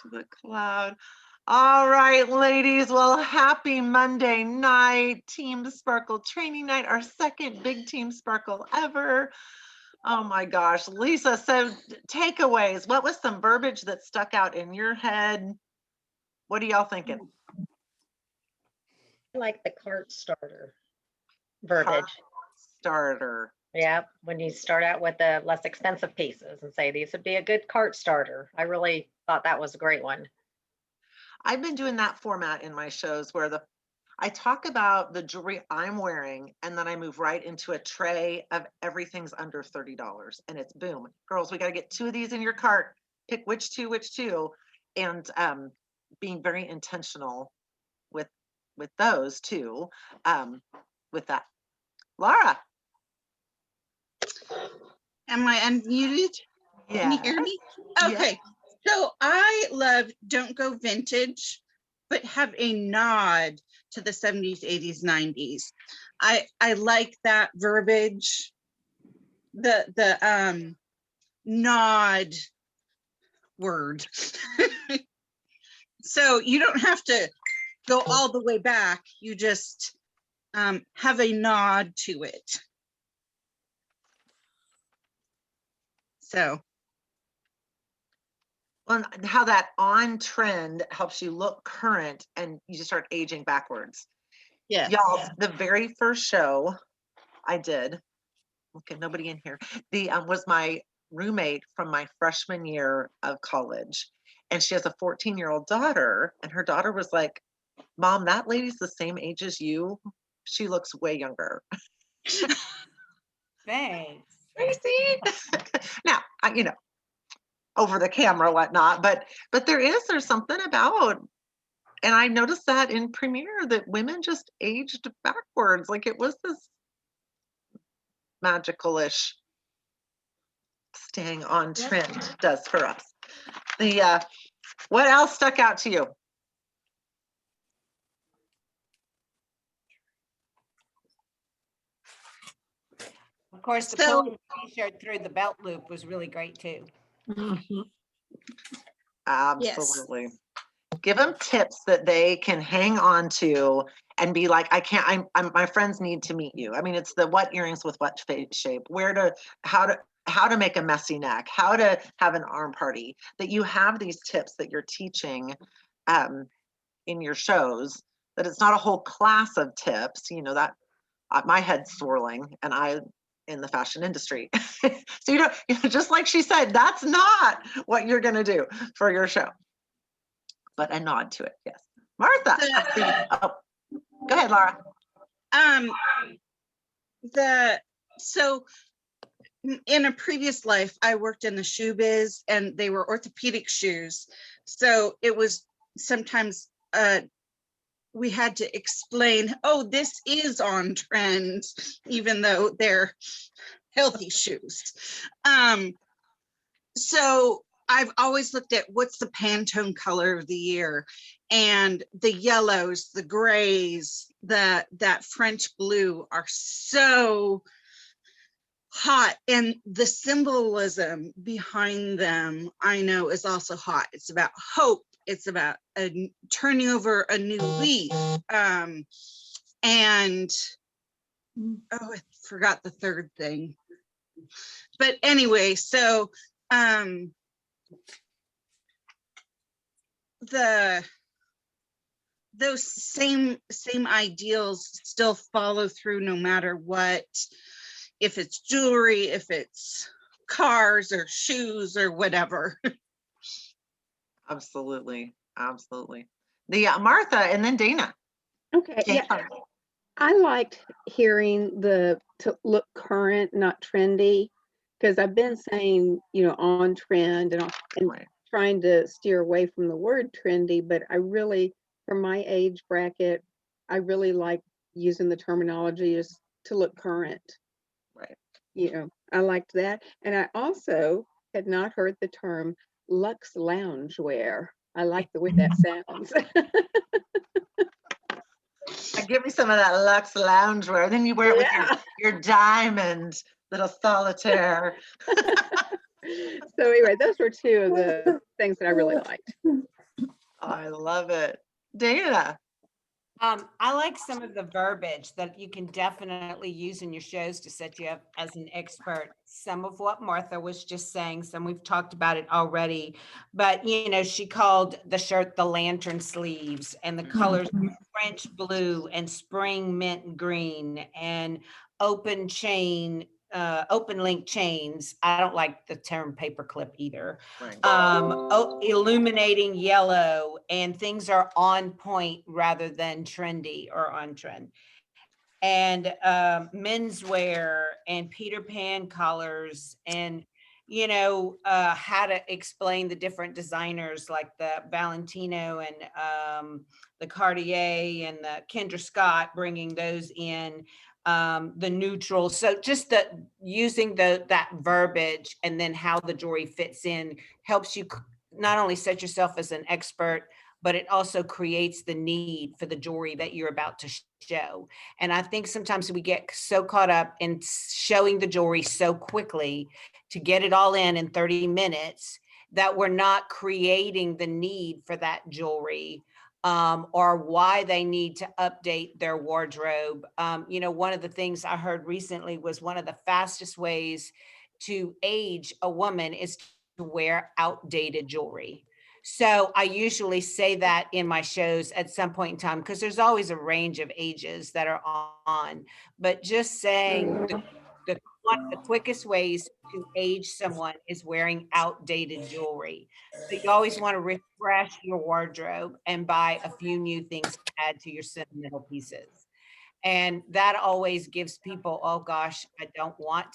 to the cloud. All right, ladies. Well, happy Monday night, Team Sparkle training night, our second big Team Sparkle ever. Oh my gosh, Lisa, so takeaways. What was some verbiage that stuck out in your head? What are y'all thinking? I like the cart starter verbiage. Cart starter. Yeah, when you start out with the less expensive pieces and say these would be a good cart starter. I really thought that was a great one. I've been doing that format in my shows where I talk about the jewelry I'm wearing, and then I move right into a tray of everything's under $30. And it's boom. Girls, we got to get 2 of these in your cart. Pick which two. And being very intentional with those too. With that. Laura. Am I unmuted? Yeah. Can you hear me? Okay. So I love don't go vintage, but have a nod to the 70s, 80s, 90s. I like that verbiage. The nod word. So you don't have to go all the way back. You just have a nod to it. So. Well, how that on trend helps you look current and you just start aging backwards. Yeah. Y'all, the very first show I did, okay, nobody in here, was my roommate from my freshman year of college. And she has a 14-year-old daughter, and her daughter was like, Mom, that lady's the same age as you. She looks way younger. Thanks. Tracy. Now, over the camera, whatnot, but there's something about, and I noticed that in premiere that women just aged backwards, like it was this magical-ish staying on trend does for us. What else stuck out to you? Of course, the pulling t-shirt through the belt loop was really great too. Absolutely. Yes. Give them tips that they can hang on to and be like, my friends need to meet you. I mean, it's the what earrings with what shape, how to make a messy neck, how to have an arm party, that you have these tips that you're teaching in your shows, that it's not a whole class of tips, that my head's swirling and I in the fashion industry. So just like she said, that's not what you're going to do for your show. But a nod to it, yes. Martha. Go ahead, Laura. So in a previous life, I worked in the shoe biz, and they were orthopedic shoes. So it was sometimes we had to explain, oh, this is on trend, even though they're healthy shoes. So I've always looked at what's the Pantone color of the year, and the yellows, the grays, that French blue are so hot, and the symbolism behind them I know is also hot. It's about hope. It's about turning over a new leaf. And I forgot the third thing. But anyway, so those same ideals still follow through no matter what, if it's jewelry, if it's cars or shoes or whatever. Absolutely. The Martha and then Dana. Okay. Yeah. I liked hearing to look current, not trendy, because I've been saying, on trend and right. Trying to steer away from the word trendy, but I really, for my age bracket, I really like using the terminology is to look current. Right. I liked that. And I also had not heard the term Luxe loungewear. I like the way that sounds. Give me some of that Luxe loungewear. Then you wear it with your diamond little solitaire. So anyway, those were two of the things that I really liked. I love it. Dana. I like some of the verbiage that you can definitely use in your shows to set you up as an expert. Some of what Martha was just saying, some we've talked about it already, but she called the shirt the lantern sleeves, and the colors French blue and spring mint green and open chain, open link chains. I don't like the term paperclip either. Right. Illuminating yellow, and things are on point rather than trendy or on trend. And menswear and Peter Pan collars, and how to explain the different designers like the Valentino and the Cartier and the Kendra Scott, bringing those in, the neutral. So just using that verbiage and then how the jewelry fits in helps you not only set yourself as an expert, but it also creates the need for the jewelry that you're about to show. And I think sometimes we get so caught up in showing the jewelry so quickly to get it all in 30 minutes that we're not creating the need for that jewelry, or why they need to update their wardrobe. One of the things I heard recently was one of the fastest ways to age a woman is to wear outdated jewelry. So I usually say that in my shows at some point in time, because there's always a range of ages that are on, but just saying one of the quickest ways to age someone is wearing outdated jewelry. So you always want to refresh your wardrobe and buy a few new things to add to your sentimental pieces. And that always gives people, oh gosh, I don't want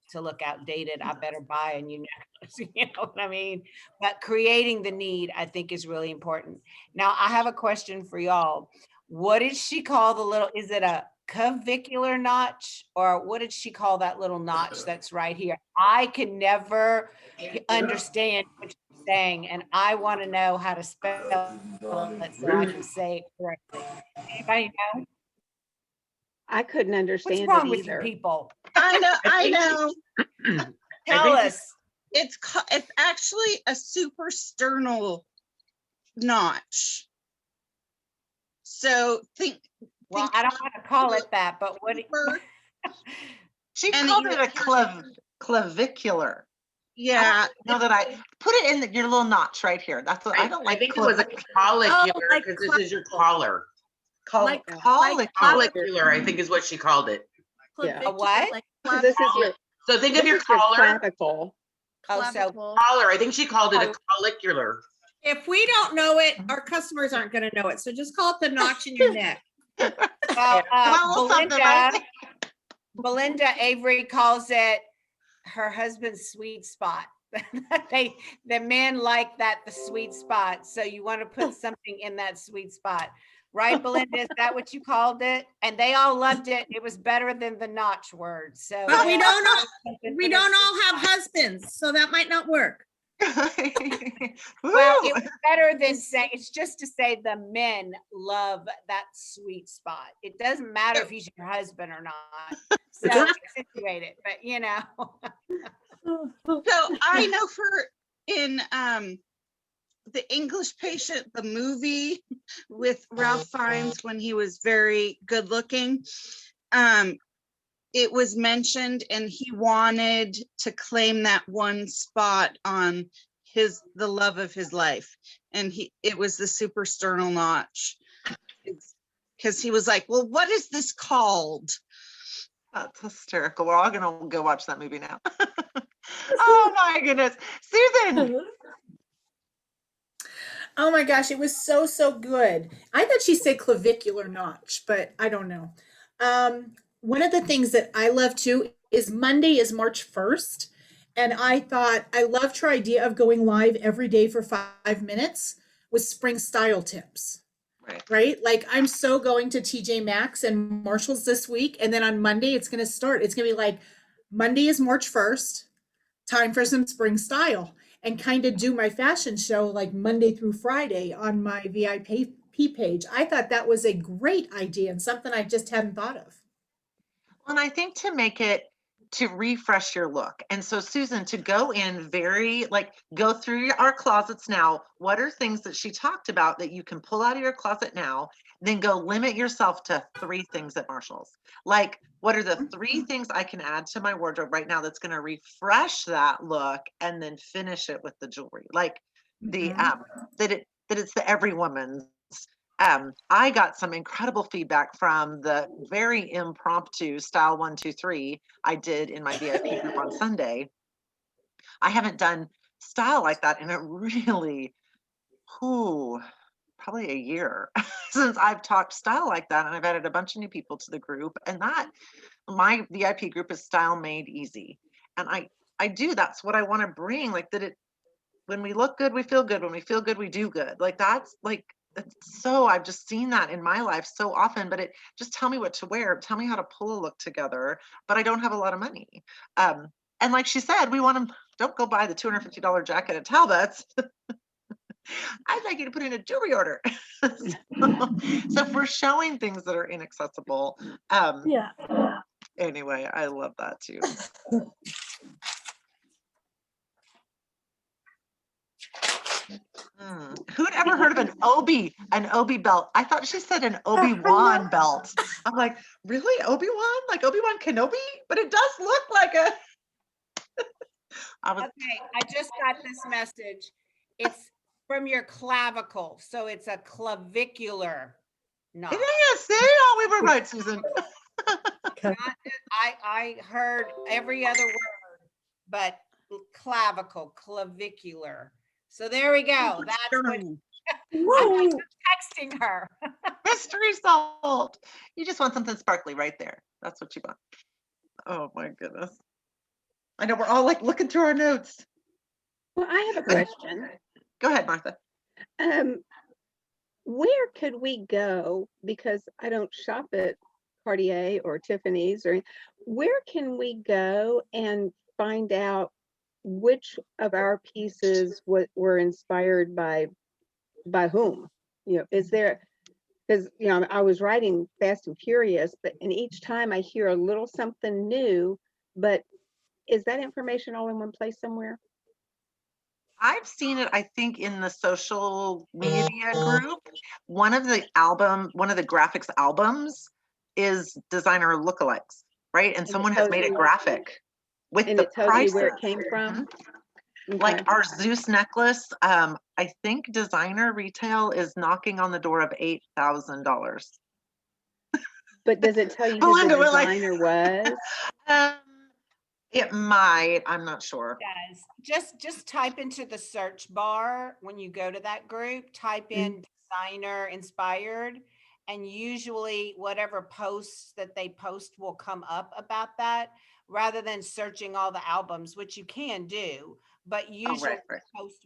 to look outdated. I better buy a new necklace. You know what I mean? But creating the need, I think, is really important. Now, I have a question for y'all. What did she call the little, is it a clavicular notch, or what did she call that little notch that's right here? I can never understand what she's saying, and I want to know how to spell it so I can say it correctly. Anybody know? I couldn't What's understand it wrong with you either. people? I know. Tell us. It's actually a suprasternal notch. So Well, I don't want to call it that, but what? She And called you- it a clavicular. yeah, Know that I put it in your little notch right here. That's what I don't like. I think it was a collicular, like because this is your collar. Collicular. Collicular, I think is what she called it. Yeah. A what? Like So this is your, So think this of your is your collar, clavicle. Oh, so clavicle. collar, I think she called it a collicular. If we don't know it, our customers aren't gonna know it. So just call it the notch in your neck. well, Well, something like Belinda Avery calls it her husband's sweet spot. The men like that, the sweet spot. So you want to put something in that sweet spot. Right, Belinda? Is that what you called it? And they all loved it. It was better than the notch word. So But we they don't all all, put something we for don't their all sweet have spot. husbands, so that might not work. Well, Woo. it was better than saying, it's just to say the men love that sweet spot. It doesn't matter if he's your husband or not. So accentuate it, but so I know in The English Patient, the movie with Ralph Fiennes when he was very good looking, it was mentioned, and he wanted to claim that one spot on the love of his life, and it was the suprasternal notch, because he was like, well, what is this called? That's hysterical. We're all gonna go watch that movie now. Oh my goodness. Susan. Oh my gosh, it was so good. I thought she said clavicular notch, but I don't know. One of the things that I love too is Monday is March 1st. And I thought I loved her idea of going live every day for 5 minutes with spring style tips. Right? Like I'm so going to TJ Maxx and Marshalls this week. And then on Monday, it's going to start. It's going to be like Monday is March 1st, time for some spring style, and kind of do my fashion show like Monday through Friday on my VIP page. I thought that was a great idea and something I just hadn't thought of. And I think to make it to refresh your look. And so Susan, to go in go through our closets now, what are things that she talked about that you can pull out of your closet now, then go limit yourself to 3 things at Marshall's. Like, what are the 3 things I can add to my wardrobe right now that's going to refresh that look, and then finish it with the jewelry. Like the that it's the every woman's. I got some incredible feedback from the very impromptu style 1, 2, 3 I did in my VIP group on Sunday. I haven't done style like that in a really, probably a year since I've taught style like that. And I've added a bunch of new people to the group, and that my VIP group is style made easy. And that's what I want to bring. Like when we look good, we feel good. When we feel good, we do good. Like I've just seen that in my life so often, but just tell me what to wear. Tell me how to pull a look together, but I don't have a lot of money. And like she said, don't go buy the $250 jacket at Talbot's. I'd like you to put in a jewelry order. So if we're showing things that are inaccessible, Yeah. anyway, I love that too. Who'd ever heard of an Obi belt? I thought she said an Obi-Wan belt. I'm like, really? Obi-Wan? Like Obi-Wan Kenobi? But it does look like a. Okay, I just got this message. It's from your clavicle, so it's a clavicular knot. Yeah, see? Oh, we were right, Susan. I heard every other word, but clavicular. So there we go. That's what I'm texting her. Mystery solved. You just want something sparkly right there. That's what you want. Oh my goodness. I know we're all like looking through our notes. Well, I have a question. Go ahead, Martha. Where could we go? Because I don't shop at Cartier or Tiffany's, where can we go and find out which of our pieces were inspired by whom? Is there, because I was writing Fast and Furious, and each time I hear a little something new, but is that information all in one place somewhere? I've seen it, I think, in the social media group. One of the graphics albums is designer lookalikes, right? And someone has made a graphic with the prices. Where it came from. Okay. Like our Zeus necklace, I think designer retail is knocking on the door of $8,000. But does it tell you who the designer was? It might. I'm not sure. Guys, just type into the search bar when you go to that group. Type in designer inspired, and usually whatever posts that they post will come up about that, rather than searching all the albums, which you can do. But usually the post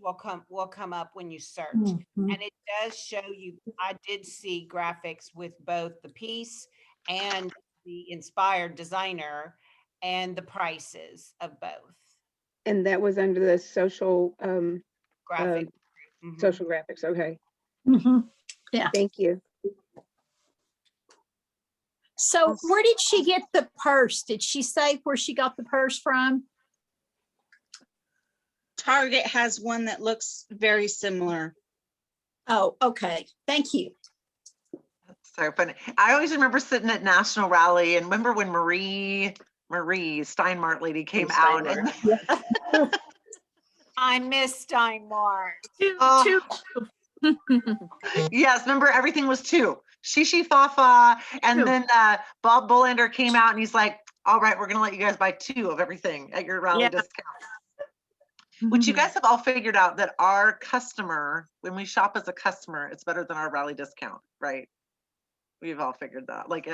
will come up when you search. And it does show you. I did see graphics with both the piece and the inspired designer and the prices of both. And that was under the social graphic. Social graphics. Okay. Yeah. Thank you. So where did she get the purse? Did she say where she got the purse from? Target has one that looks very similar. Oh, okay. Thank you. That's so funny. I always remember sitting at National Rally, and remember when Marie Steinmart lady came out. And I miss Steinmart. Yes, remember everything was 2. Shishi Fafa, and then Bob Bullander came out and he's like, all right, we're gonna let you guys buy 2 of everything at your rally discount. Which you guys have all figured out that our customer, when we shop as a customer, it's better than our rally discount, right? We've all figured that. Like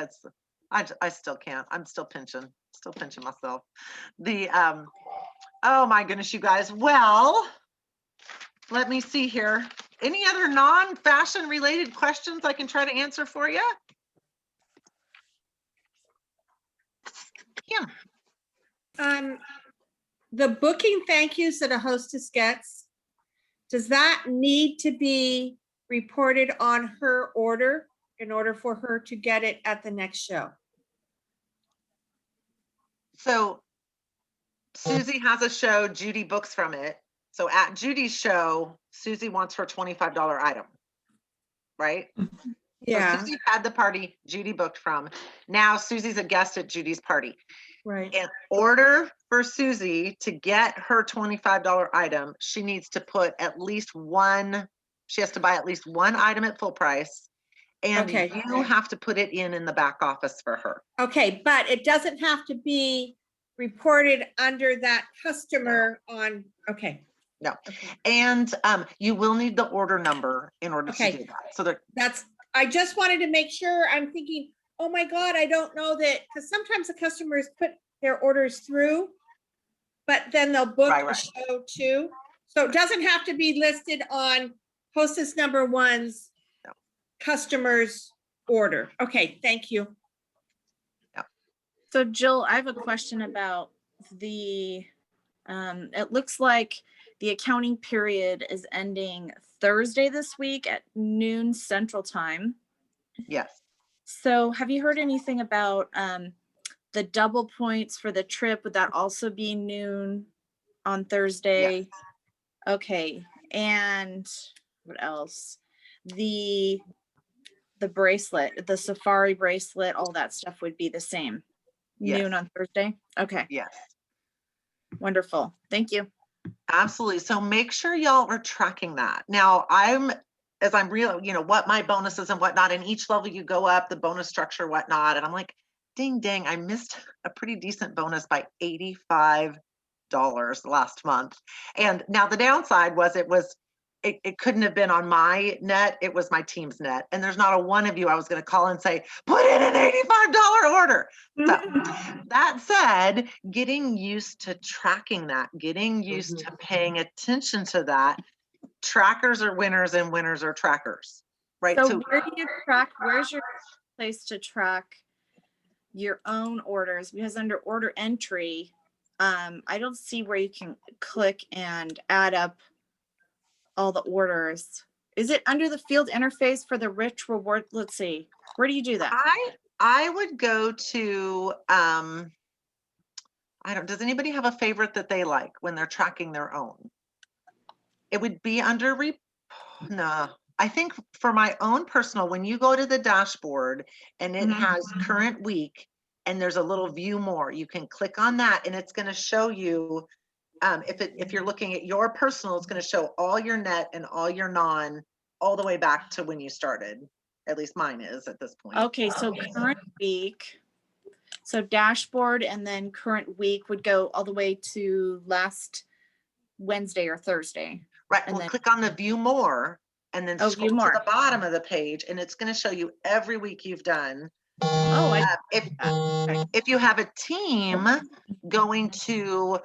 I still can't. I'm still pinching myself. Oh my goodness, you guys. Well, let me see here. Any other non-fashion related questions I can try to answer for you? Yeah. The booking thank yous that a hostess gets, does that need to be reported on her order in order for her to get it at the next show? So Susie has a show, Judy books from it. So at Judy's show, Susie wants her $25 item, right? So Yeah, Susie had the party Judy booked from. Now Susie's a guest at Judy's party. right. In order for Susie to get her $25 item, she needs to put at least one, she has to buy at least one item at full price. And Okay. you have to put it in the back office for her. Okay, but it doesn't have to be reported under that customer on, okay. No. Okay. And you will need the order number in order Okay. to do that. So there, That's, I just wanted to make sure, I'm thinking, oh my God, I don't know that, because sometimes the customers put their orders through, but then they'll book Right, a right. show too. So it doesn't have to be listed on hostess number one's No. customer's order. Okay, thank you. So Jill, I have a question about the, it looks like the accounting period is ending Thursday this week at noon Central Time. yes. So have you heard anything about the double points for the trip? Would that also be noon on Thursday? Yes. Okay, and what else? The bracelet, the safari bracelet, all that stuff would be the same. Yes. Noon on Thursday? Okay, Yes. wonderful. Thank you. Absolutely. So make sure y'all are tracking that. Now as I'm real, what my bonuses and whatnot, and each level you go up, the bonus structure, whatnot. And I'm like, ding, dang, I missed a pretty decent bonus by $85 last month. And now the downside was it couldn't have been on my net. It was my team's net. And there's not a one of you I was going to call and say, put in an $85 order. So that said, getting used to tracking that, getting used to paying attention to that. Trackers are winners and winners are trackers, right? So where do you track, where's your place to track your own orders? Because under order entry, I don't see where you can click and add up all the orders. Is it under the field interface for the rich reward? Let's see. Where do you do that? I would go to, does anybody have a favorite that they like when they're tracking their own? It would be under, no, I think for my own personal, when you go to the dashboard and it has current week and there's a little view more, you can click on that and it's going to show you, if you're looking at your personal, it's going to show all your net and all your non all the way back to when you started. At least mine is at this point. Okay, so current week. So dashboard and then current week would go all the way to last Wednesday or Thursday. Right. And Well, then- click on the view more and then Oh, scroll view more. to the bottom of the page and it's going to show you every week you've done. Oh, If you have a team going to,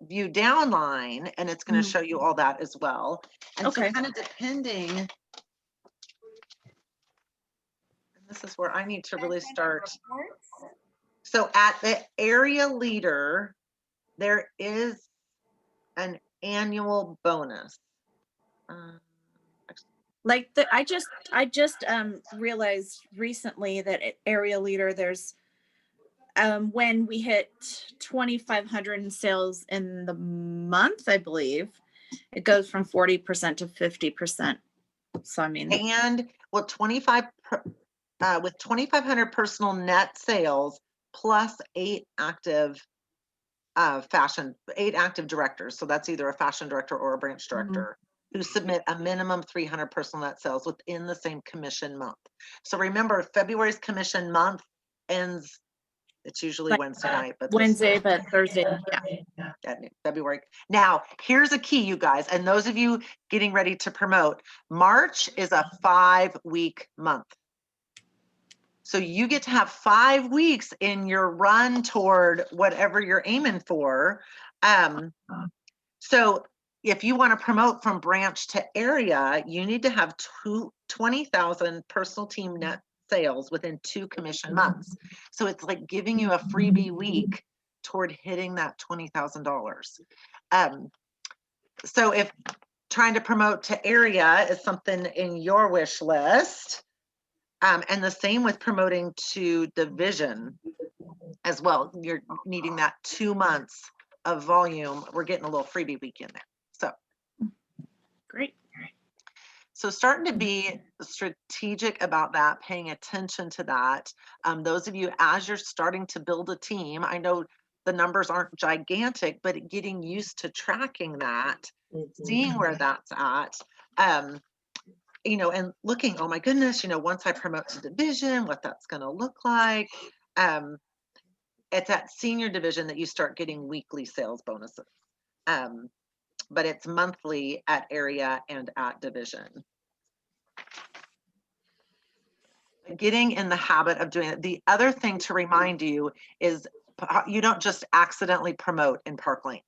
view downline and it's going to show you all that as well. And so Okay. kind of depending, and this is where I need to really start. So at the area leader, there is an annual bonus. like I just realized recently that at area leader, there's when we hit 2,500 in sales in the month, I believe, it goes from 40% to 50%. So I mean, And well, with 2,500 personal net sales plus 8 active directors. So that's either a fashion director or a branch director who submit a minimum 300 personal net sales within the same commission month. So remember, February's commission month ends, it's usually Like, Wednesday night, but Wednesday, but Thursday, yeah. February. Now, here's a key, you guys, and those of you getting ready to promote, March is a 5-week month. So you get to have 5 weeks in your run toward whatever you're aiming for. So if you want to promote from branch to area, you need to have 20,000 personal team net sales within 2 commission months. So it's like giving you a freebie week toward hitting that $20,000. So if trying to promote to area is something in your wish list, and the same with promoting to division, as well. You're needing that 2 months of volume. We're getting a little freebie week in there. So Great. So starting to be strategic about that, paying attention to that. Those of you, as you're starting to build a team, I know the numbers aren't gigantic, but getting used to tracking that, seeing where that's at, and looking, oh my goodness, once I promote to division, what that's going to look like. It's that senior division that you start getting weekly sales bonuses. But it's monthly at area and at division. Getting in the habit of doing it. The other thing to remind you is you don't just accidentally promote in Park Lane.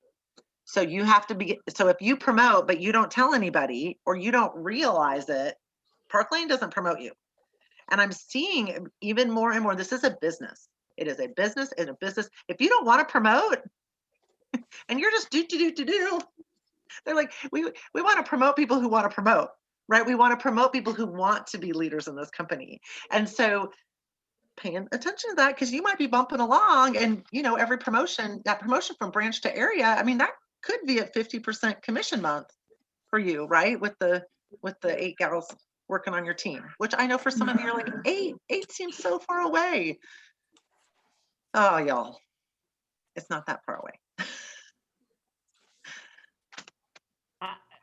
So you have to be, so if you promote, but you don't tell anybody or you don't realize it, Park Lane doesn't promote you. And I'm seeing even more and more, this is a business. It is a business and a business. If you don't want to promote and you're just do, they're like, we want to promote people who want to promote, right? We want to promote people who want to be leaders in this company. And so paying attention to that, because you might be bumping along and, every promotion, that promotion from branch to area, I mean, that could be a 50% commission month for you, right? With the 8 gals working on your team, which I know for some of you are like, eight seems so far away. Oh, y'all, it's not that far away.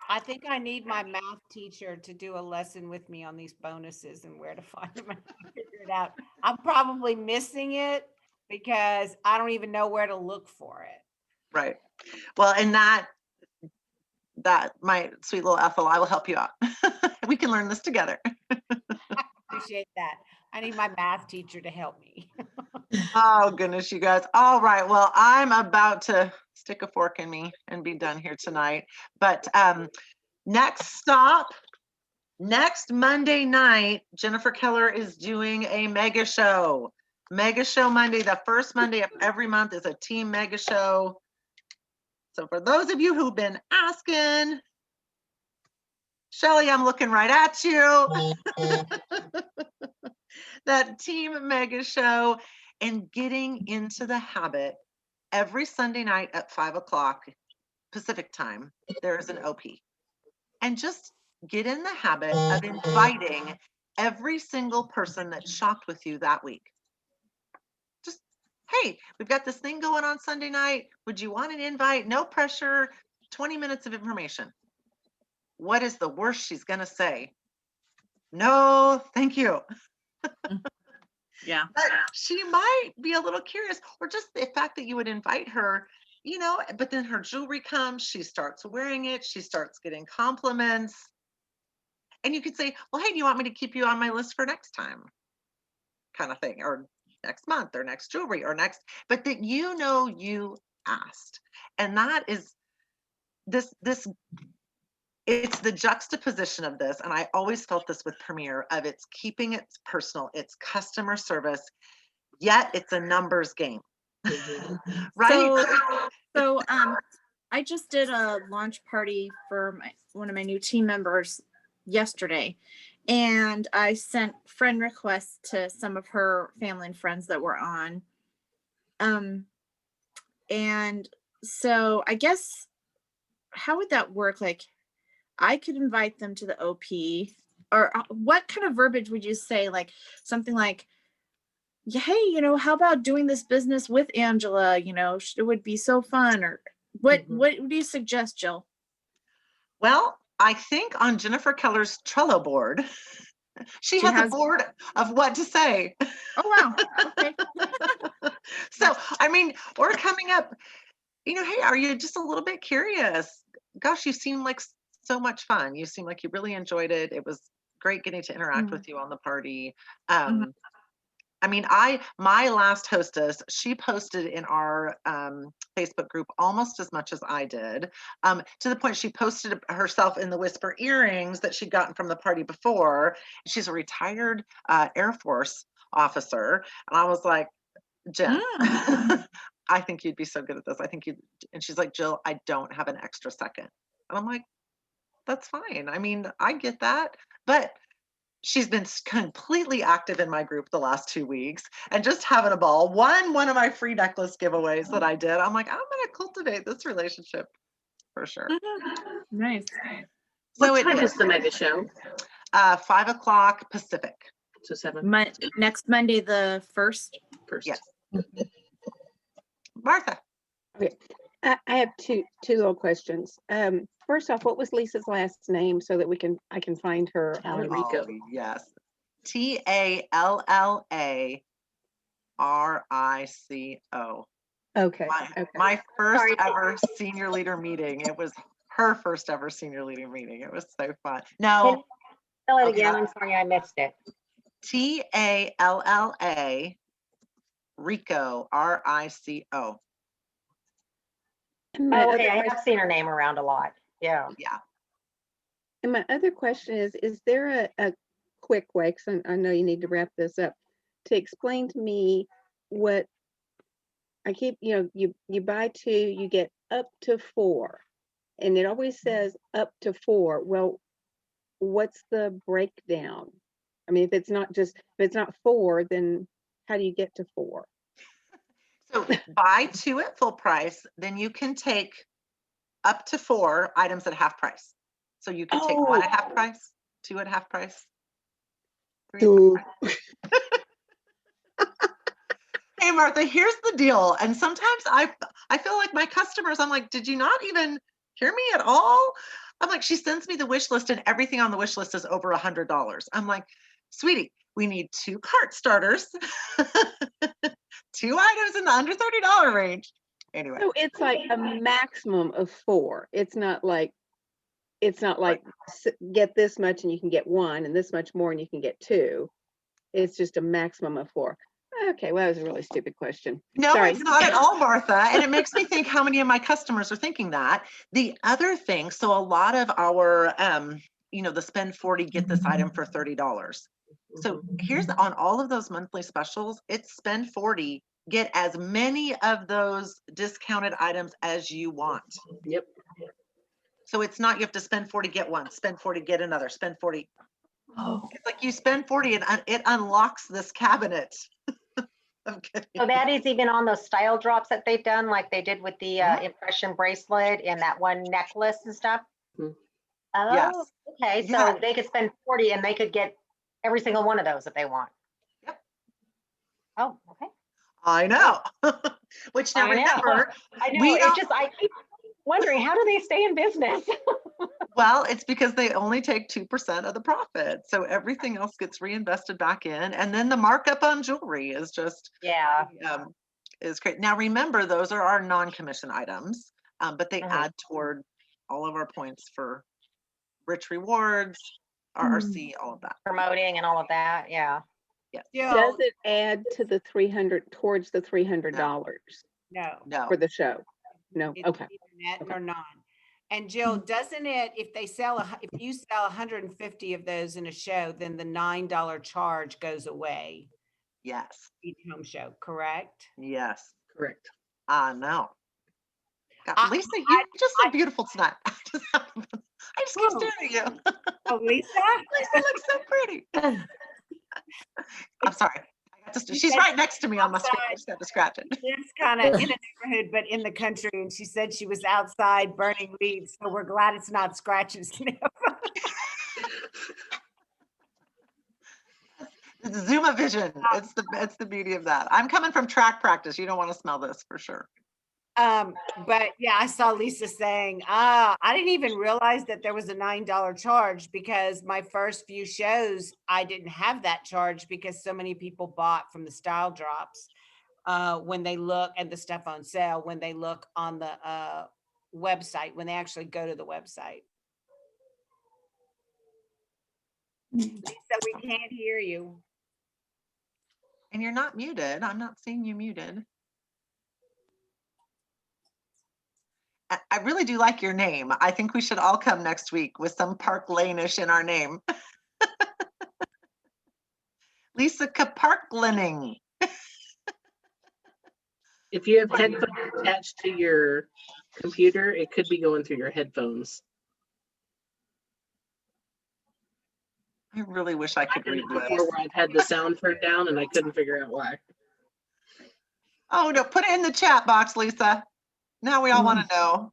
I think I need my math teacher to do a lesson with me on these bonuses and where to find them and figure it out. I'm probably missing it because I don't even know where to look for it. Right. Well, and that my sweet little Ethel, I will help you out. We can learn this together. I appreciate that. I need my math teacher to help me. Oh, goodness, you guys. All right. Well, I'm about to stick a fork in me and be done here tonight. But next stop, next Monday night, Jennifer Keller is doing a mega show. Mega show Monday. The first Monday of every month is a team mega show. So for those of you who've been asking, Shelly, I'm looking right at you. That team mega show, and getting into the habit every Sunday night at 5:00 Pacific time, there is an OP. And just get in the habit of inviting every single person that shopped with you that week. Just, hey, we've got this thing going on Sunday night. Would you want an invite? No pressure, 20 minutes of information. What is the worst she's going to say? No, thank you. Yeah. But she might be a little curious, or just the fact that you would invite her, but then her jewelry comes, she starts wearing it, she starts getting compliments. And you could say, well, hey, do you want me to keep you on my list for next time? Kind of thing, or next month, or next jewelry, or next, but that you asked. And that is this it's the juxtaposition of this, and I always felt this with Premier, of it's keeping it personal, it's customer service, yet it's a numbers game. Right? So I just did a launch party for one of my new team members yesterday, and I sent friend requests to some of her family and friends that were on. And so I guess, how would that work? Like, I could invite them to the OP, or what kind of verbiage would you say? Like something like, hey, how about doing this business with Angela? It would be so fun. Or what do you suggest, Jill? Well, I think on Jennifer Keller's Trello board, she has a board of what to say. Oh, wow. Okay. So, I mean, or coming up, hey, are you just a little bit curious? Gosh, you seem like so much fun. You seem like you really enjoyed it. It was great getting to interact with you on the party. I mean, my last hostess, she posted in our Facebook group almost as much as I did, to the point she posted herself in the whisper earrings that she'd gotten from the party before. She's a retired Air Force officer. And I was like, Jen, I think you'd be so good at this. I think and she's like, Jill, I don't have an extra second. And I'm like, that's fine. I mean, I get that, but she's been completely active in my group the last 2 weeks and just having a ball. One of my free necklace giveaways that I did. I'm like, I'm going to cultivate this relationship for sure. Nice. So What it time is is the mega show? 5 o'clock Pacific. So 7. Next Monday, the 1st. First. Yes. Martha. I have two little questions. First off, what was Lisa's last name so that I can find her on Rico. Oh, yes. TALLARICO. Okay. My first Sorry. ever senior leader meeting. It was her first ever senior leader meeting. It was so fun. No, Tell it Okay. again. I'm sorry, I missed it. TALLA Rico, RICO. And my Oh, other okay, I question- have seen her name around a lot. Yeah. Yeah. And my other question is there a quick way, because I know you need to wrap this up, to explain to me what I keep, you buy 2, you get up to 4, and it always says up to 4. Well, what's the breakdown? I mean, if it's not 4, then how do you get to 4? So buy 2 at full price, then you can take up to 4 items at half price. So you can take 1 at half price, 2 at half price, 3 at half price. Hey Martha, here's the deal. And sometimes I feel like my customers, I'm like, did you not even hear me at all? I'm like, she sends me the wish list and everything on the wish list is over $100. I'm like, sweetie, we need 2 cart starters, 2 items in the under $30 range. Anyway. So it's like a maximum of 4. It's not like get this much and you can get 1 and this much more and you can get 2. It's just a maximum of 4. Okay, well, that was a really stupid question. No, Sorry. it's not at all, Martha. And it makes me think how many of my customers are thinking that. The other thing, so a lot of our, the spend 40, get this item for $30. So here's on all of those monthly specials, it's spend 40, get as many of those discounted items as you want. Yep. So it's not, you have to spend 40, get one, spend 40, get another, spend 40. Oh. It's like you spend 40 and it unlocks this cabinet. Okay. So that is even on those style drops that they've done, like they did with the impression bracelet and that one necklace and stuff. Mhm. Oh, Yes. okay. So Yeah. they could spend 40 and they could get every single one of those if they want. Yep. Oh, okay. I know. Which now I know. remember, I know. we It's don't- just, I keep wondering, how do they stay in business? well, it's because they only take 2% of the profit. So everything else gets reinvested back in. And then the markup on jewelry is just, Yeah. is great. Now, remember, those are our non-commission items, but they add toward all of our points for rich rewards, RRC, all of that. Promoting and all of that. Yeah. Does it add to the 300 towards the $300 No. No. for the show? No. It's Okay. either net or non. And Jill, doesn't it, if you sell 150 of those in a show, then the $9 charge goes away Yes. each home show, correct? Yes. Correct. No. God, I- Lisa, you just look beautiful tonight. I just keep Whoa. staring at you. Oh, Lisa? Lisa looks so pretty. I'm sorry. She's right next to me on my screen. I just got to scratch it. It's kind of in a neighborhood, but in the country. And she said she was outside burning leaves. So we're glad it's not scratch and sniff. It's Zuma vision. It's the beauty of that. I'm coming from track practice. You don't want to smell this for sure. But yeah, I saw Lisa saying, I didn't even realize that there was a $9 charge because my first few shows, I didn't have that charge because so many people bought from the style drops when they look at the stuff on sale, when they look on the website, when they actually go to the website. Lisa, we can't hear you. And you're not muted. I'm not seeing you muted. I really do like your name. I think we should all come next week with some Park Lane-ish in our name. Lisa Parklining. If you have headphones attached to your computer, it could be going through your headphones. I really wish I I could did read it lips. before where I've had the sound turned down and I couldn't figure out why. Oh, no, put it in the chat box, Lisa. Now we all want to know.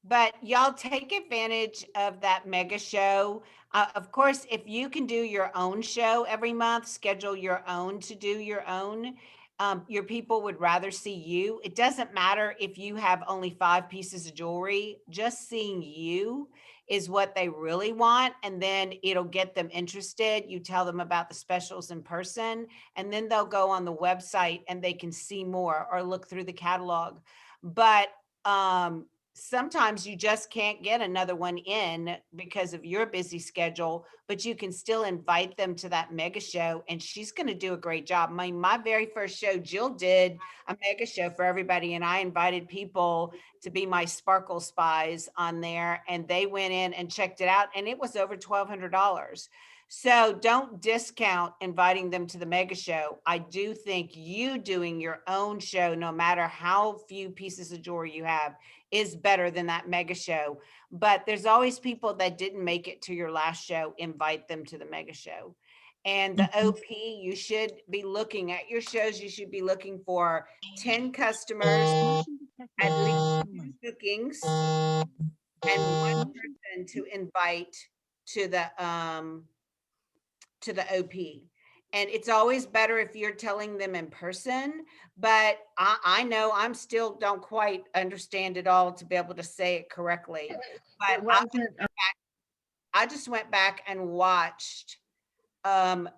But y'all take advantage of that mega show. Of course, if you can do your own show every month, schedule your own to do your own. Your people would rather see you. It doesn't matter if you have only 5 pieces of jewelry, just seeing you is what they really want. And then it'll get them interested. You tell them about the specials in person, and then they'll go on the website and they can see more or look through the catalog. But sometimes you just can't get another one in because of your busy schedule, but you can still invite them to that mega show, and she's going to do a great job. My very first show, Jill did a mega show for everybody, and I invited people to be my sparkle spies on there, and they went in and checked it out, and it was over $1,200. So don't discount inviting them to the mega show. I do think you doing your own show, no matter how few pieces of jewelry you have, is better than that mega show. But there's always people that didn't make it to your last show. Invite them to the mega show. And the OP, you should be looking at your shows. You should be looking for 10 customers, at least 2 bookings, and 1 person to invite to the OP. And it's always better if you're telling them in person, but I know I'm still don't quite understand it all to be able to say it correctly. But I just went back and watched the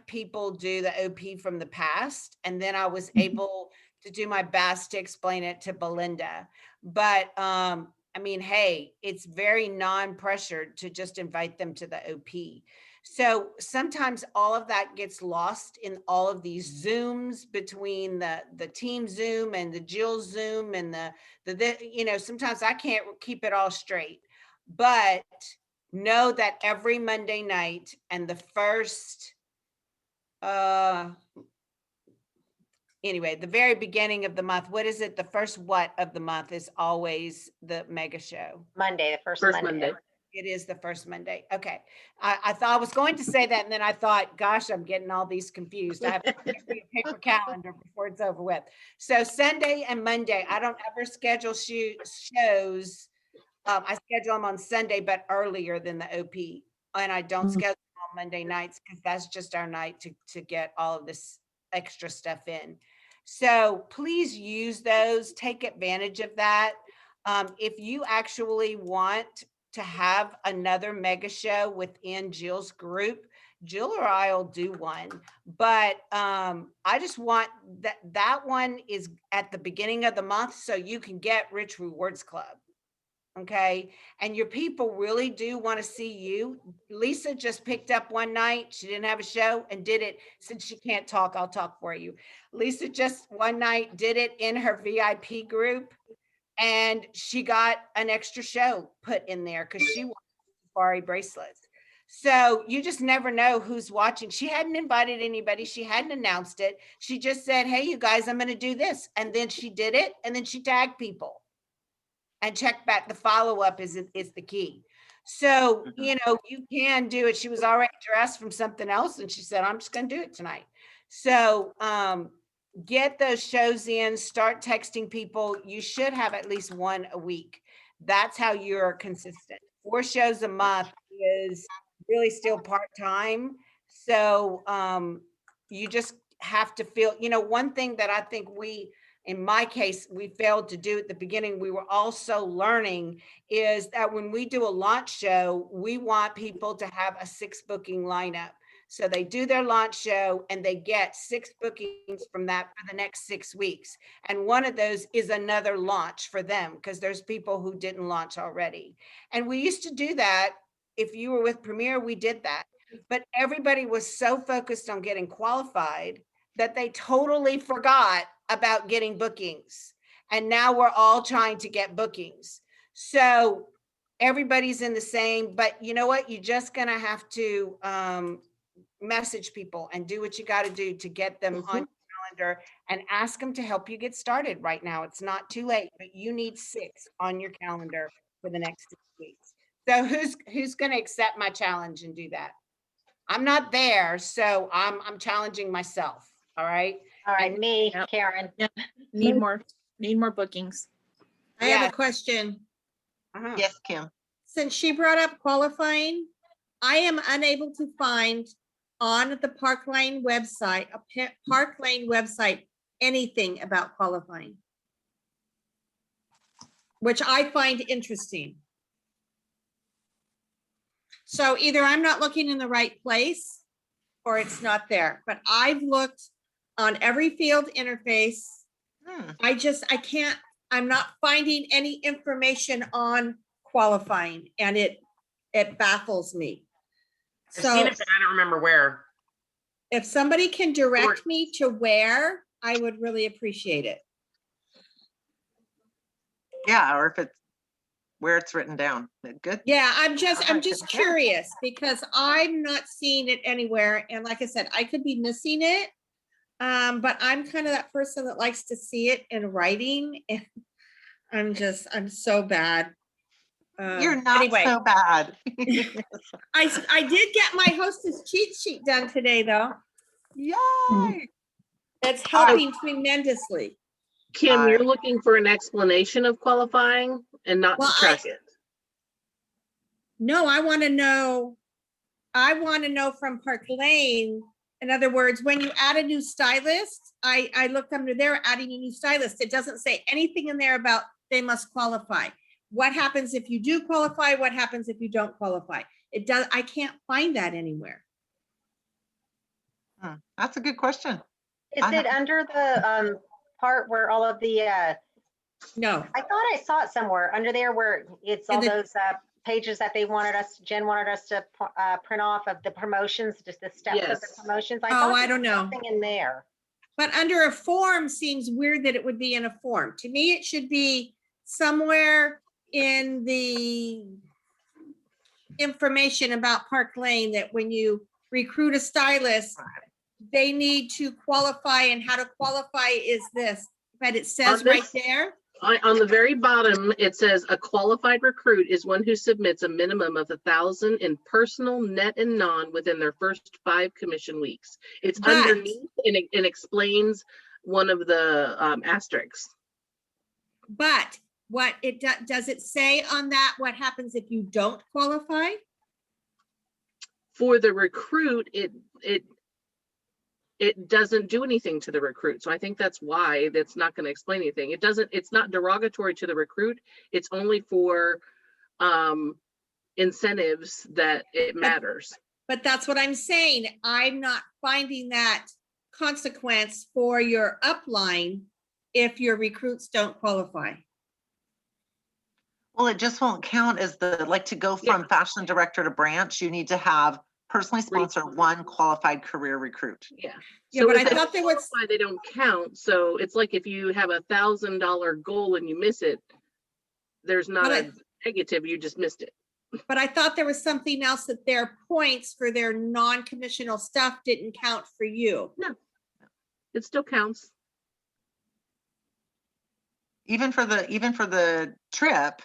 people do the OP from the past, and then I was able to do my best to explain it to Belinda. But I mean, hey, it's very non-pressured to just invite them to the OP. So sometimes all of that gets lost in all of these Zooms between the team Zoom and the Jill Zoom and the sometimes I can't keep it all straight. But know that every Monday night and the first anyway, the very beginning of the month, what is it? The first what of the month is always the mega show. Monday, the first First Monday. Monday. It is the first Monday. Okay. I thought I was going to say that, and then I thought, gosh, I'm getting all these confused. I have to get me a paper calendar before it's over with. So Sunday and Monday, I don't ever schedule shows. I schedule them on Sunday, but earlier than the OP. And I don't schedule them on Monday nights because that's just our night to get all of this extra stuff in. So please use those, take advantage of that. If you actually want to have another mega show within Jill's group, Jill or I'll do one, but I just want that one is at the beginning of the month so you can get Rich Rewards Club. Okay. And your people really do want to see you. Lisa just picked up one night. She didn't have a show and did it. Since she can't talk, I'll talk for you. Lisa just one night did it in her VIP group, and she got an extra show put in there because she wants safari bracelets. So you just never know who's watching. She hadn't invited anybody. She hadn't announced it. She just said, hey, you guys, I'm going to do this. And then she did it. And then she tagged people. And check back. The follow-up is the key. So, you can do it. She was already dressed from something else, and she said, I'm just going to do it tonight. So get those shows in, start texting people. You should have at least one a week. That's how you're consistent. 4 shows a month is really still part-time. So you just have to feel, one thing that I think in my case, we failed to do at the beginning, we were also learning, is that when we do a launch show, we want people to have a 6 booking lineup. So they do their launch show and they get 6 bookings from that for the next 6 weeks. And one of those is another launch for them because there's people who didn't launch already. And we used to do that. If you were with Premier, we did that. But everybody was so focused on getting qualified that they totally forgot about getting bookings. And now we're all trying to get bookings. So everybody's in the same, but you know what? You're just going to have to message people and do what you got to do to get them on your calendar and ask them to help you get started right now. It's not too late, but you need 6 on your calendar for the next 6 weeks. So who's going to accept my challenge and do that? I'm not there, so I'm challenging myself. All right. All right, And- me, Yep. Karen. Need more bookings. I have Yeah. a question. Uh-huh. Yes, Kim. Since she brought up qualifying, I am unable to find on the Park Lane website, Park Lane website, anything about qualifying, which I find interesting. So either I'm not looking in the right place or it's not there, but I've looked on every field interface. I can't, I'm not finding any information on qualifying, and it baffles me. I've So seen it, but I don't remember where. if somebody can direct me to where, I would really appreciate it. Yeah, or if it's where it's written down. Good. Yeah, I'm All just right, good. curious because I'm not seeing it anywhere. And like I said, I could be missing it. But I'm kind of that person that likes to see it in writing, and I'm so bad. You're not Anyway, so bad. I did get my hostess cheat sheet done today, though. Yay. It's helping tremendously. Kim, you're looking for an explanation of qualifying and not Well, to track it. No, I want to know from Park Lane. In other words, when you add a new stylist, I looked under there, adding a new stylist. It doesn't say anything in there about they must qualify. What happens if you do qualify? What happens if you don't qualify? It does, I can't find that anywhere. That's a good question. Is it under the part where all of the, No, I thought I saw it somewhere under there where it's all those pages that Jen wanted us to print off of the promotions, just the steps of the Yes. promotions. Oh, thought I there don't was know. something in there. but under a form seems weird that it would be in a form. To me, it should be somewhere in the information about Park Lane that when you recruit a stylist, they need to qualify, and how to qualify is this, but it says On right this- there. On the very bottom, it says a qualified recruit is one who submits a minimum of 1,000 in personal, net, and non within their first 5 commission weeks. It's But- underneath and it explains one of the asterisks. But what it does it say on that, what happens if you don't qualify? For the recruit, it doesn't do anything to the recruit. So I think that's why that's not going to explain anything. It's not derogatory to the recruit. It's only for incentives that it matters. But that's what I'm saying. I'm not finding that consequence for your upline if your recruits don't qualify. Well, it just won't count as to go from fashion director to branch, you need to have personally sponsor one qualified career recruit. Yeah. Yeah, So but if I they thought there was, qualify, they don't count. So it's like if you have $1,000 goal and you miss it, there's not But a negative, you just missed it. but I thought there was something else, that their points for their non-commissional stuff didn't count for you. It still counts. Even for the trip,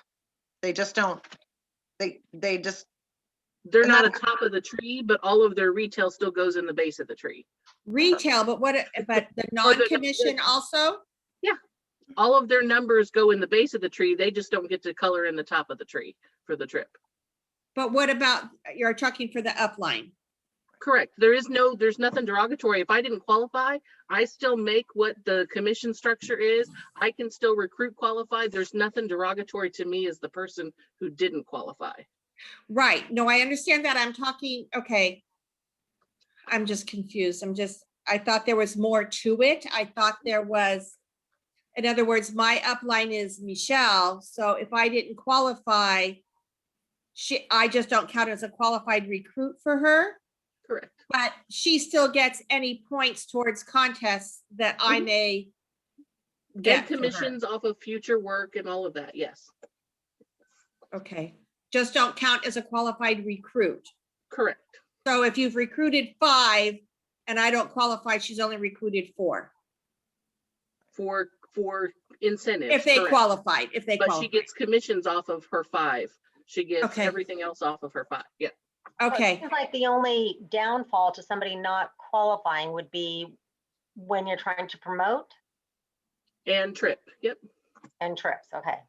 they just don't, they just, They're And not that's- atop of the tree, but all of their retail still goes in the base of the tree. Retail, but the non-commission also? All of their numbers go in the base of the tree. They just don't get to color in the top of the tree for the trip. But what about, you're talking for the upline? Correct. There's nothing derogatory. If I didn't qualify, I still make what the commission structure is. I can still recruit qualified. There's nothing derogatory to me as the person who didn't qualify. Right, no, I understand that. I'm talking, okay. I'm just confused. I thought there was more to it. I thought there was, in other words, my upline is Michelle, so if I didn't qualify, I just don't count as a qualified recruit for her, Correct. but she still gets any points towards contests that I may And get for her. commissions off of future work and all of that. Yes. Okay, just don't count as a qualified recruit. Correct. So if you've recruited 5 and I don't qualify, she's only recruited 4. For incentives. If they correct. qualified, But she gets commissions off of her 5. She gets Okay. everything else off of her 5. Yeah. Okay, Seems like the only downfall to somebody not qualifying would be when you're trying to promote And trip. Yep. and trips. Okay.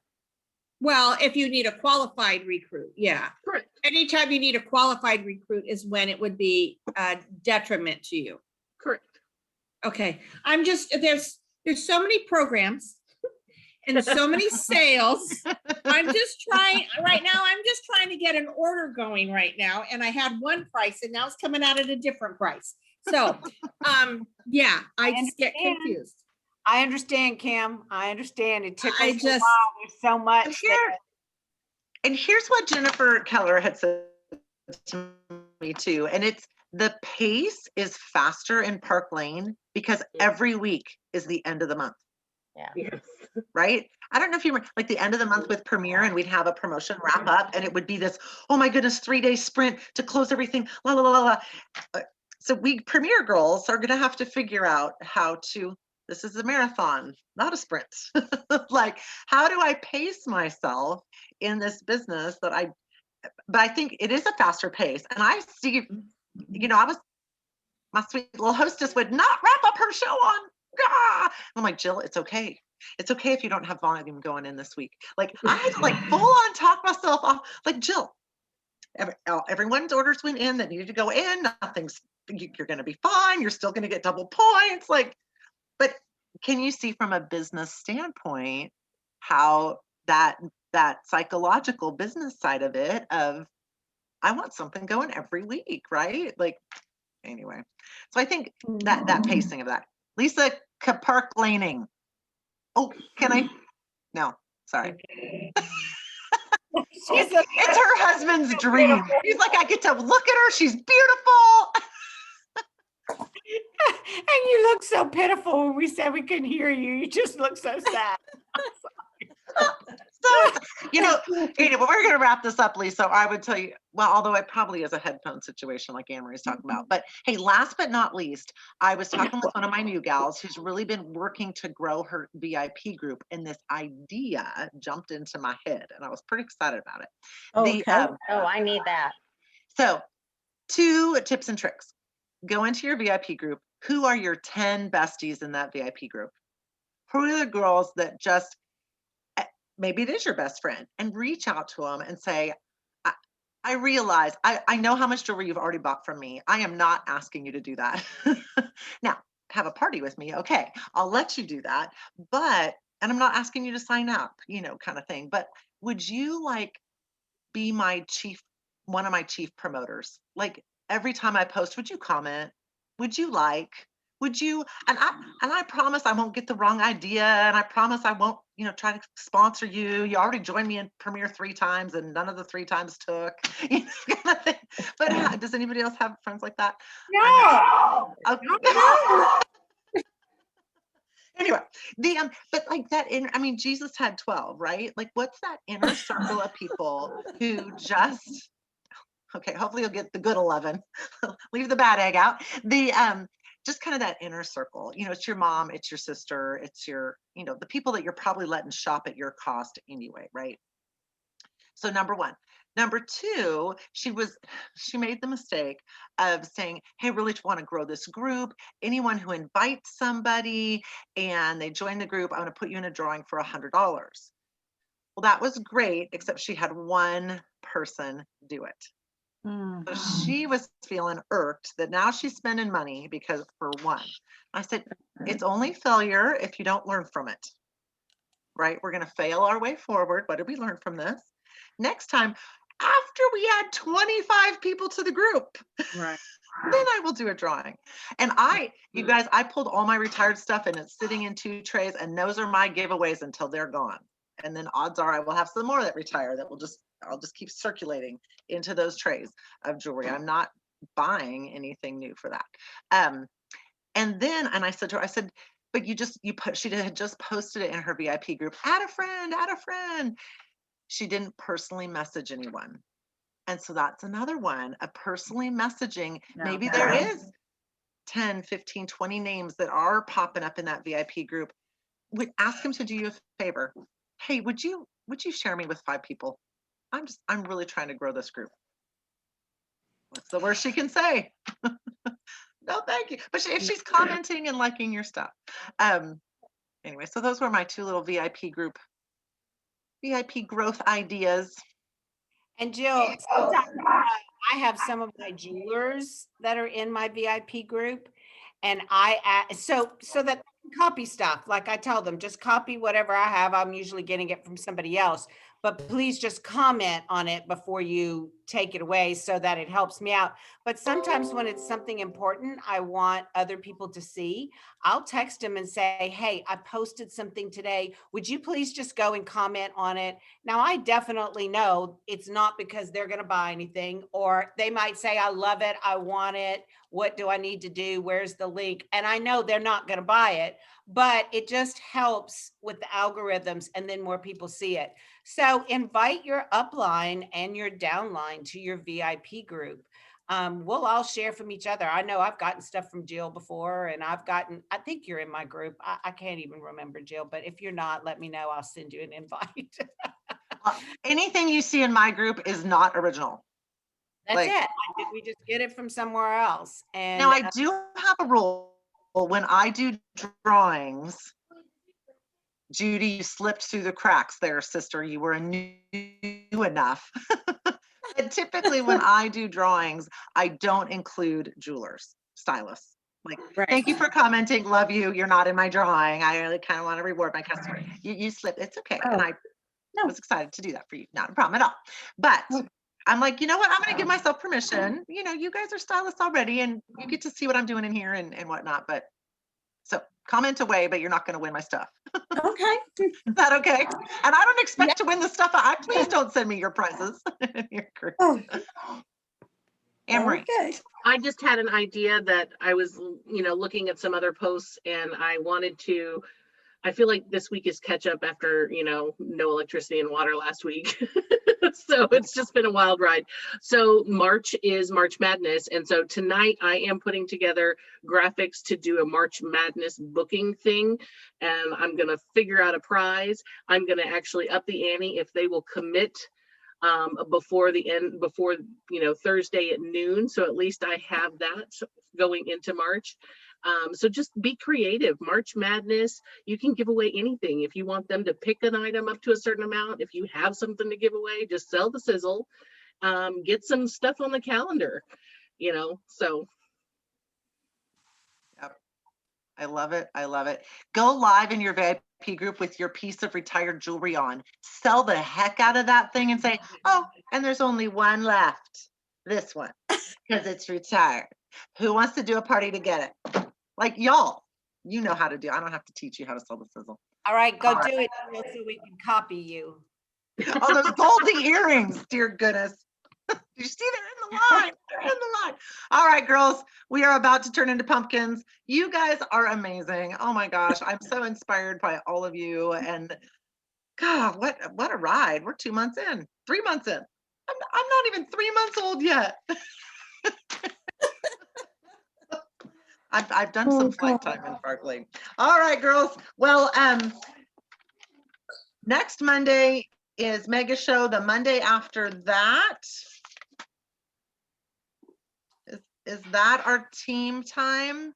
well, if you need a qualified recruit, yeah. Correct. Anytime you need a qualified recruit is when it would be a detriment to you. Correct. Okay, I'm just, there's so many programs and so many sales. I'm just trying, right now, I'm just trying to get an order going right now, and I had one price and now it's coming out at a different price. So, yeah, I just get understand. confused. I understand, Kim. I understand. It took us I a just- while. There's so much. And here's what Jennifer Keller had said to me too. And it's the pace is faster in Park Lane because every week is the end of the month. Yeah. Yes. Right? I don't know if you remember, like the end of the month with Premiere, and we'd have a promotion wrap up, and it would be this, oh my goodness, 3-day sprint to close everything, la la la la. So we Premiere girls are gonna have to figure out how to. This is a marathon, not a sprint. Like, how do I pace myself in this business that but I think it is a faster pace. And I see, you know, my sweet little hostess would not wrap up her show on. I'm like, Jill, it's okay. It's okay if you don't have volume going in this week. Like, I had to like full on talk myself off. Like, Jill, everyone's orders went in that needed to go in. You're going to be fine. You're still going to get double points. Like, but can you see from a business standpoint how that psychological business side of it of I want something going every week, right? Like, anyway, so I think that pacing of that. Lisa Park Laning. Oh, can I? No, sorry. It's her husband's dream. He's like, I get to look at her. She's beautiful. And you look so pitiful when we said we couldn't hear you. You just look so sad. So, you know, we're going to wrap this up, Lisa. I would tell you, well, although it probably is a headphone situation like Anne Marie's talking about. But hey, last but not least, I was talking with one of my new gals who's really been working to grow her VIP group, and this idea jumped into my head, and I was pretty excited about it. Oh, I need that. So 2 tips and tricks. Go into your VIP group. Who are your 10 besties in that VIP group? Who are the girls that just, maybe it is your best friend, and reach out to them and say, I realize, I know how much jewelry you've already bought from me. I am not asking you to do that. Now, have a party with me. Okay, I'll let you do that. But, and I'm not asking you to sign up, you know, kind of thing. But would you like be one of my chief promoters? Like every time I post, would you comment? Would you like? Would you? And I promise I won't get the wrong idea, and I promise I won't, you know, try to sponsor you. You already joined me in Premiere 3 times, and none of the 3 times took. You know, kind of thing. But does anybody else have friends like that? No. Okay. Anyway, but like that I mean, Jesus had 12, right? Like, what's that inner circle of people who just, okay, hopefully you'll get the good 11, leave the bad egg out. Just kind of that inner circle, you know, it's your mom, it's your sister, it's your, you know, the people that you're probably letting shop at your cost anyway, right? So number 1. Number 2, she made the mistake of saying, hey, I really want to grow this group. Anyone who invites somebody and they join the group, I'm going to put you in a drawing for $100. Well, that was great, except she had one person do it. So she was feeling irked that now she's spending money because for one. I said, it's only failure if you don't learn from it, right? We're going to fail our way forward. What did we learn from this? Next time, after we add 25 people to the group, Right. then I will do a drawing. And you guys, I pulled all my retired stuff and it's sitting in 2 trays, and those are my giveaways until they're gone. And then odds are I will have some more that retire that I'll just keep circulating into those trays of jewelry. I'm not buying anything new for that. And then, and I said to her, but she had just posted it in her VIP group, add a friend. She didn't personally message anyone. And so that's another one, a personally messaging. Maybe there is 10, 15, 20 names that are popping up in that VIP group. Would ask them to do you a favor. Hey, would you share me with 5 people? I'm really trying to grow this group. What's the worst she can say? No, thank you. But if she's commenting and liking your stuff. Anyway, so those were my two little VIP growth ideas. And Jill, sometimes, I have some of my jewelers that are in my VIP group, and so that they can copy stuff. Like I tell them, just copy whatever I have. I'm usually getting it from somebody else, but please just comment on it before you take it away so that it helps me out. But sometimes when it's something important I want other people to see, I'll text them and say, hey, I posted something today. Would you please just go and comment on it? Now, I definitely know it's not because they're going to buy anything, or they might say, I love it, I want it. What do I need to do? Where's the link? And I know they're not going to buy it, but it just helps with the algorithms, and then more people see it. So invite your upline and your downline to your VIP group. We'll all share from each other. I know I've gotten stuff from Jill before, and I think you're in my group. I can't even remember, Jill, but if you're not, let me know. I'll send you an invite. Anything you see in my group is not original. That's it. We just get it from somewhere else. And now I do have a rule. When I do drawings, Judy, you slipped through the cracks there, sister. You were new enough. And typically when I do drawings, I don't include jewelers, stylists. Like, thank you for commenting. Love you. You're not in my drawing. I really kind of want to reward my customer. You slipped. It's okay. And I was excited to do that for you. Not a problem at all. But I'm like, you know what? I'm going to give myself permission. You know, you guys are stylists already, and you get to see what I'm doing in here and whatnot. But so comment away, but you're not going to win my stuff. Okay. Is that okay? And I don't expect to win the stuff. Please don't send me your prizes. Anne-Marie. Okay. I just had an idea that I was, looking at some other posts, and I feel like this week is catch up after, no electricity and water last week. So it's just been a wild ride. So March is March Madness. And so tonight I am putting together graphics to do a March Madness booking thing. And I'm going to figure out a prize. I'm going to actually up the ante if they will commit before Thursday at noon. So at least I have that going into March. So just be creative. March Madness, you can give away anything. If you want them to pick an item up to a certain amount, if you have something to give away, just sell the sizzle, get some stuff on the calendar, so. Yep. I love it. I love it. Go live in your VIP group with your piece of retired jewelry on. Sell the heck out of that thing and say, oh, and there's only one left. This one, because it's retired. Who wants to do a party to get it? Like y'all, you know how to do. I don't have to teach you how to sell the sizzle. All right, go do it so we can copy you. Oh, those golden earrings, dear goodness. You see, they're in the line. They're in the line. All right, girls, we are about to turn into pumpkins. You guys are amazing. Oh my gosh, I'm so inspired by all of you. And God, what a ride. We're 2 months in, 3 months in. I'm not even 3 months old yet. I've done some flight time in Barkley. All right, girls. Well, next Monday is Mega Show. The Monday after that, is that our team time?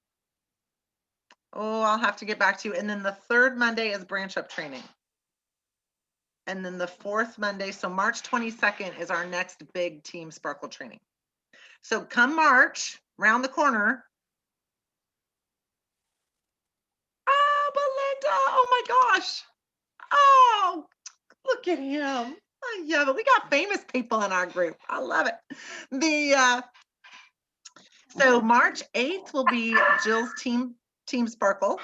Oh, I'll have to get back to you. And then the third Monday is branch up training. And then the fourth Monday, so March 22nd is our next big team Sparkle training. So come March, round the corner. Oh, Belinda, oh my gosh. Oh, look at him. Oh, yeah, but we got famous people in our group. I love it. So March 8th will be Jill's team Sparkle.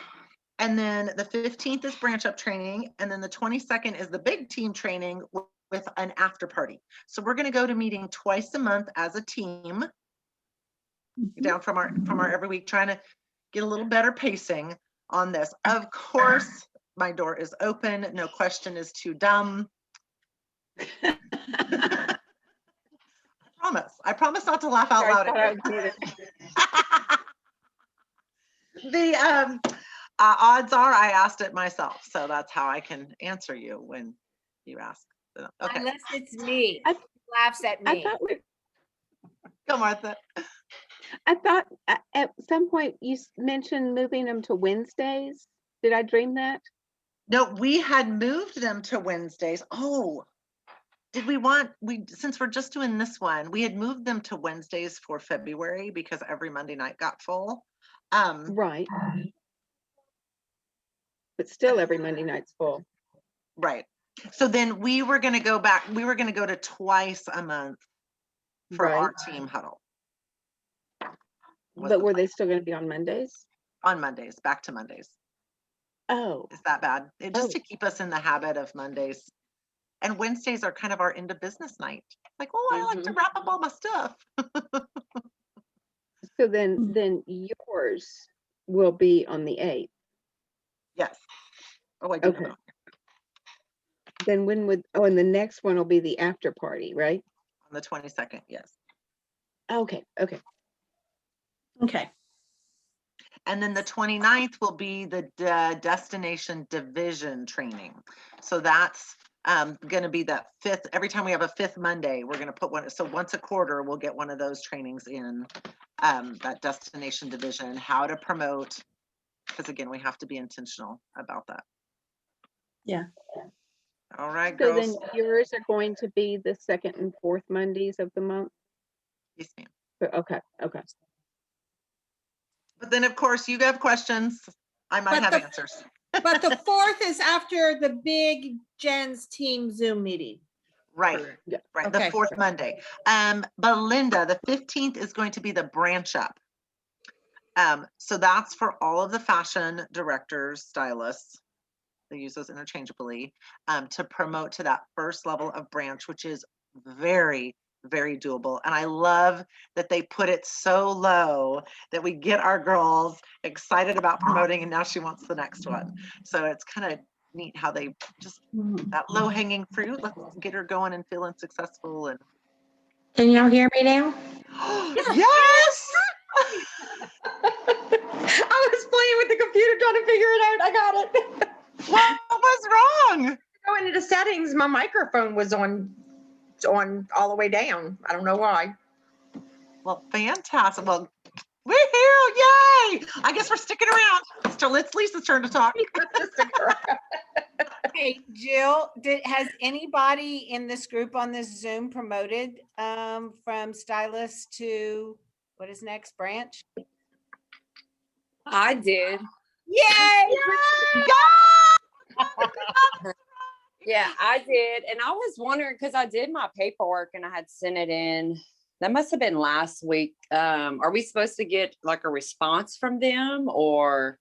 And then the 15th is branch up training. And then the 22nd is the big team training with an after party. So we're going to go to meeting twice a month as a team. Down from our every week, trying to get a little better pacing on this. Of course, my door is open. No question is too dumb. I promise not to laugh out loud at you. The odds are I asked it myself, so that's how I can answer you when you ask Okay, Unless it's me. I- Laughs at I me. thought, go Martha. I thought at some point you mentioned moving them to Wednesdays. Did I dream that? No, we had moved them to Wednesdays. Oh, did since we're just doing this one, we had moved them to Wednesdays for February because every Monday night got full. Right. But still every Monday night's full. Right. So then we were going to go back, we were going to go to twice a month for Right. our team huddle. Was But the were plan. they still going to be on Mondays? On Mondays, back to Mondays. Oh, Is that bad? Just Oh. to keep us in the habit of Mondays. And Wednesdays are kind of our end of business night. Like, oh, I like to wrap up all my stuff. so then yours will be on the 8th. Yes. Oh, I do. Okay. Then and the next one will be the after party, right? On the 22nd, yes. Okay. Okay. And then the 29th will be the destination division training. So that's going to be that fifth, every time we have a fifth Monday, we're going to put one. So once a quarter, we'll get one of those trainings in that destination division, how to promote, because again, we have to be intentional about that. Yeah. All right, So girls. then yours are going to be the second and fourth Mondays of the month? Yes, ma'am. Okay. But then, of course, you have questions. I might But have answers. But the 4th is after the big Jen's team Zoom meeting. Right. Yeah. Right. Okay. The fourth Monday. Belinda, the 15th is going to be the branch up. So that's for all of the fashion directors, stylists. They use those interchangeably to promote to that first level of branch, which is very, very doable. And I love that they put it so low that we get our girls excited about promoting, and now she wants the next one. So it's kind of neat how they just that low hanging fruit. Let's get her going and feeling successful. And Can y'all hear me now? yes. I was playing with the computer trying to figure it out. I got it. What was wrong? Go into the settings. My microphone was on all the way down. I don't know why. Well, fantastic. Well, woohoo! Yay! I guess we're sticking around. So it's Lisa's turn to talk. Hey, Jill, has anybody in this group on this Zoom promoted from stylist to what is next, branch? I did. Yay! Yeah, I did. And I was wondering, because I did my paperwork and I had sent it in. That must have been last week. Are we supposed to get like a response from them, or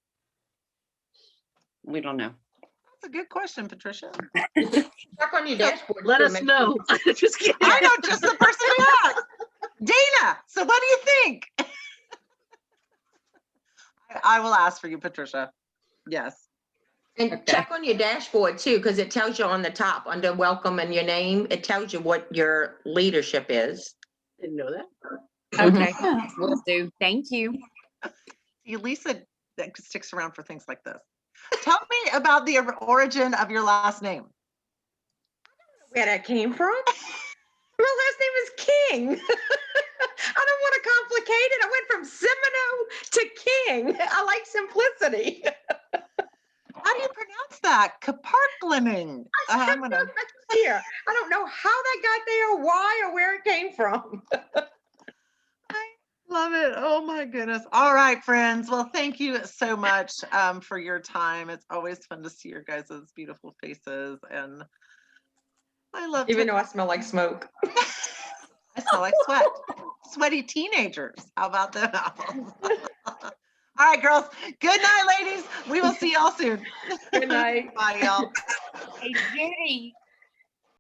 we don't know? That's a good question, Patricia. Check on your dashboard. Let too, us make know. Just kidding. I know just the person we asked. Dana, so what do you think? I will ask for you, Patricia. Yes. And check on your dashboard too, because it tells you on the top under welcome and your name, it tells you what your leadership is. Didn't know that. Okay, will do. Thank you. See, Lisa that sticks around for things like this. Tell me about the origin of your last name. Where that came from? My last name is King. I don't want to complicate it. I went from Semino to King. I like simplicity. How do you pronounce that? Kaparkliming. I'm gonna. Here, I don't know how that got there, or why, or where it came from. I love it. Oh my goodness. All right, friends. Well, thank you so much for your time. It's always fun to see your guys' beautiful faces, and I love. Even though I smell like smoke. I smell like sweat. Sweaty teenagers. How about that? All right, girls. Good night, ladies. We will see y'all soon. Good night. Bye, y'all. Hey, Judy,